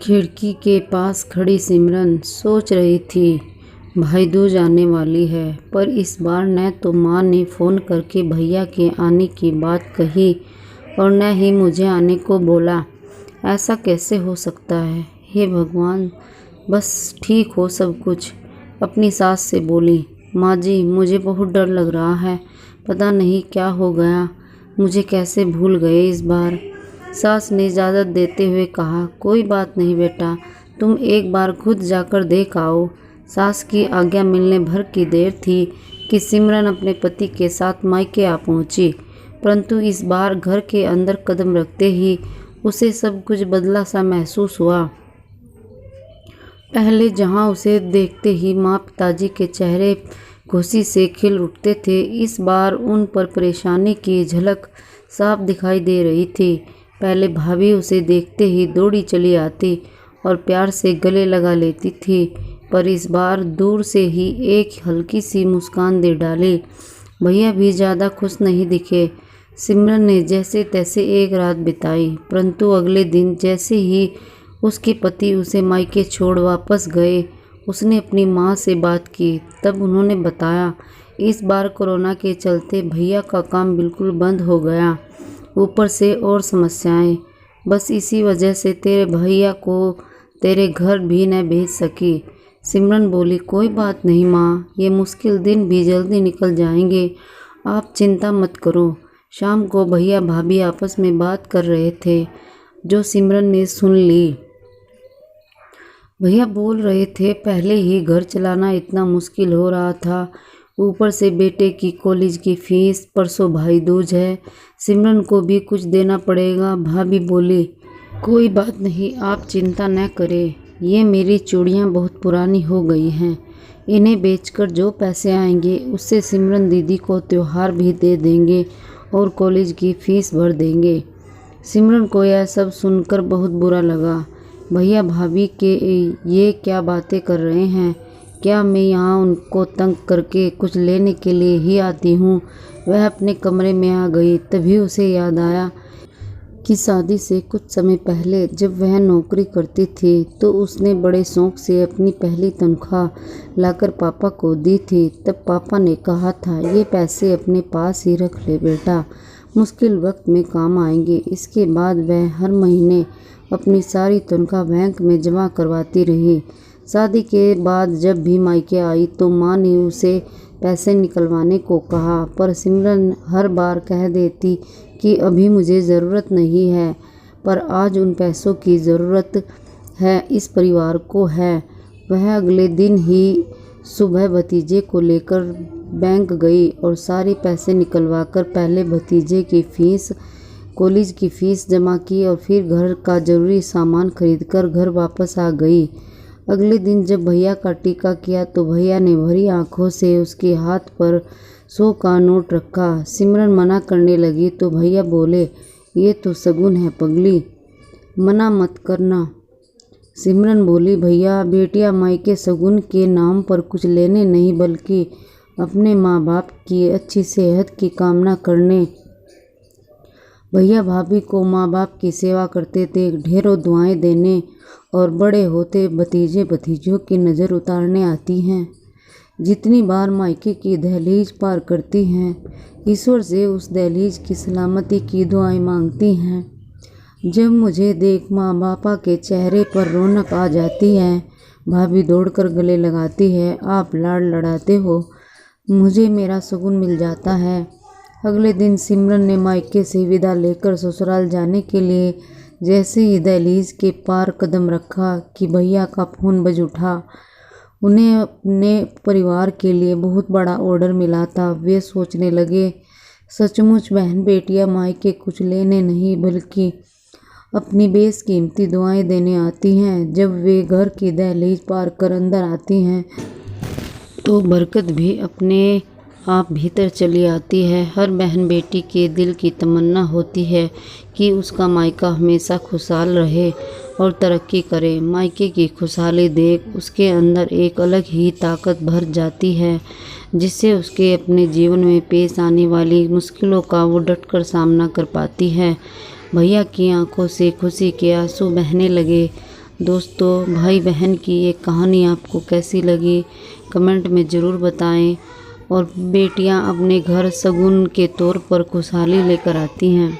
खिड़की के पास खड़ी सिमरन सोच रही थी, भाई दूज आने वाली है, पर इस बार न तो माँ ने फ़ोन करके भैया के आने की बात कही और न ही मुझे आने को बोला। ऐसा कैसे हो सकता है? हे भगवान, बस ठीक हो सब कुछ। अपनी सास से बोली, माँ जी मुझे बहुत डर लग रहा है, पता नहीं क्या हो गया, मुझे कैसे भूल गए इस बार। सास ने इजाज़त देते हुए कहा, कोई बात नहीं बेटा, तुम एक बार खुद जाकर देख आओ। सास की आज्ञा मिलने भर की देर थी कि सिमरन अपने पति के साथ मायके आ पहुंची, परंतु इस बार घर के अंदर कदम रखते ही उसे सब कुछ बदला सा महसूस हुआ। पहले जहां उसे देखते ही माँ पिताजी के चेहरे खुशी से खिल उठते थे, इस बार उन पर परेशानी की झलक साफ दिखाई दे रही थी। पहले भाभी उसे देखते ही दौड़ी चली आती और प्यार से गले लगा लेती थी, पर इस बार दूर से ही एक हल्की सी मुस्कान दे डाली। भैया भी ज़्यादा खुश नहीं दिखे। सिमरन ने जैसे तैसे एक रात बिताई, परंतु अगले दिन जैसे ही उसके पति उसे मायके छोड़ वापस गए, उसने अपनी माँ से बात की। तब उन्होंने बताया, इस बार कोरोना के चलते भैया का काम बिल्कुल बंद हो गया, ऊपर से और समस्याएं। बस इसी वजह से तेरे भैया को तेरे घर भी न भेज सकी। सिमरन बोली, कोई बात नहीं माँ, ये मुश्किल दिन भी जल्दी निकल जाएंगे, आप चिंता मत करो। शाम को भैया भाभी आपस में बात कर रहे थे, जो सिमरन ने सुन ली। भैया बोल रहे थे, पहले ही घर चलाना इतना मुश्किल हो रहा था, ऊपर से बेटे की कॉलेज की फीस, परसों भाई दूज है, सिमरन को भी कुछ देना पड़ेगा। भाभी बोली, कोई बात नहीं, आप चिंता न करें, ये मेरी चूड़ियाँ बहुत पुरानी हो गई हैं, इन्हें बेचकर जो पैसे आएंगे उससे सिमरन दीदी को त्योहार भी दे देंगे और कॉलेज की फ़ीस भर देंगे। सिमरन को यह सब सुनकर बहुत बुरा लगा। भैया भाभी के ये क्या बातें कर रहे हैं? क्या मैं यहाँ उनको तंग करके कुछ लेने के लिए ही आती हूँ? वह अपने कमरे में आ गई। तभी उसे याद आया कि शादी से कुछ समय पहले जब वह नौकरी करती थी तो उसने बड़े शौक से अपनी पहली तनख्वाह लाकर पापा को दी थी। तब पापा ने कहा था, ये पैसे अपने पास ही रख ले बेटा, मुश्किल वक्त में काम आएंगे। इसके बाद वह हर महीने अपनी सारी तनख्वाह बैंक में जमा करवाती रही। शादी के बाद जब भी मायके आई तो माँ ने उसे पैसे निकलवाने को कहा, पर सिमरन हर बार कह देती कि अभी मुझे ज़रूरत नहीं है, पर आज उन पैसों की ज़रूरत है, इस परिवार को है। वह अगले दिन ही सुबह भतीजे को लेकर बैंक गई और सारे पैसे निकलवाकर पहले भतीजे की फ़ीस, कॉलेज की फ़ीस जमा की और फिर घर का ज़रूरी सामान खरीदकर घर वापस आ गई। अगले दिन जब भैया का टीका किया तो भैया ने भरी आंखों से उसके हाथ पर 100 का नोट रखा। सिमरन मना करने लगी तो भैया बोले, ये तो शगुन है पगली, मना मत करना। सिमरन बोली, भैया बेटियां मायके शगुन के नाम पर कुछ लेने नहीं बल्कि अपने माँ बाप की अच्छी सेहत की कामना करने। भैया भाभी को माँ बाप की सेवा करते थे, ढेरों दुआएं देने, और बड़े होते भतीजे भतीजों की नज़र उतारने आती हैं। जितनी बार मायके की दहलीज पार करती हैं, ईश्वर से उस दहलीज की सलामती की दुआएं मांगती हैं। जब मुझे देख माँ बापा के चेहरे पर रौनक आ जाती है, भाभी दौड़कर गले लगाती है, आप लाड़ लड़ाते हो, मुझे मेरा सुकून मिल जाता है। अगले दिन सिमरन ने मायके से विदा लेकर ससुराल जाने के लिए जैसे ही दहलीज के पार कदम रखा कि भैया का फ़ोन बज उठा। उन्हें अपने परिवार के लिए बहुत बड़ा ऑर्डर मिला था। वे सोचने लगे, सचमुच बहन बेटियां मायके कुछ लेने नहीं बल्कि अपनी बेशकीमती दुआएं देने आती हैं। जब वे घर की दहलीज पार कर अंदर आती हैं तो बरकत भी अपने आप भीतर चली आती है। हर बहन बेटी के दिल की तमन्ना होती है कि उसका मायका हमेशा खुशहाल रहे और तरक्की करे। मायके की खुशहाली देख उसके अंदर एक अलग ही ताकत भर जाती है, जिससे उसके अपने जीवन में पेश आने वाली मुश्किलों का वो डटकर सामना कर पाती है। भैया की आंखों से खुशी के आंसू बहने लगे। दोस्तों, भाई बहन की ये कहानी आपको कैसी लगी कमेंट में ज़रूर बताएं। और बेटियां अपने घर शगुन के तौर पर खुशहाली लेकर आती हैं।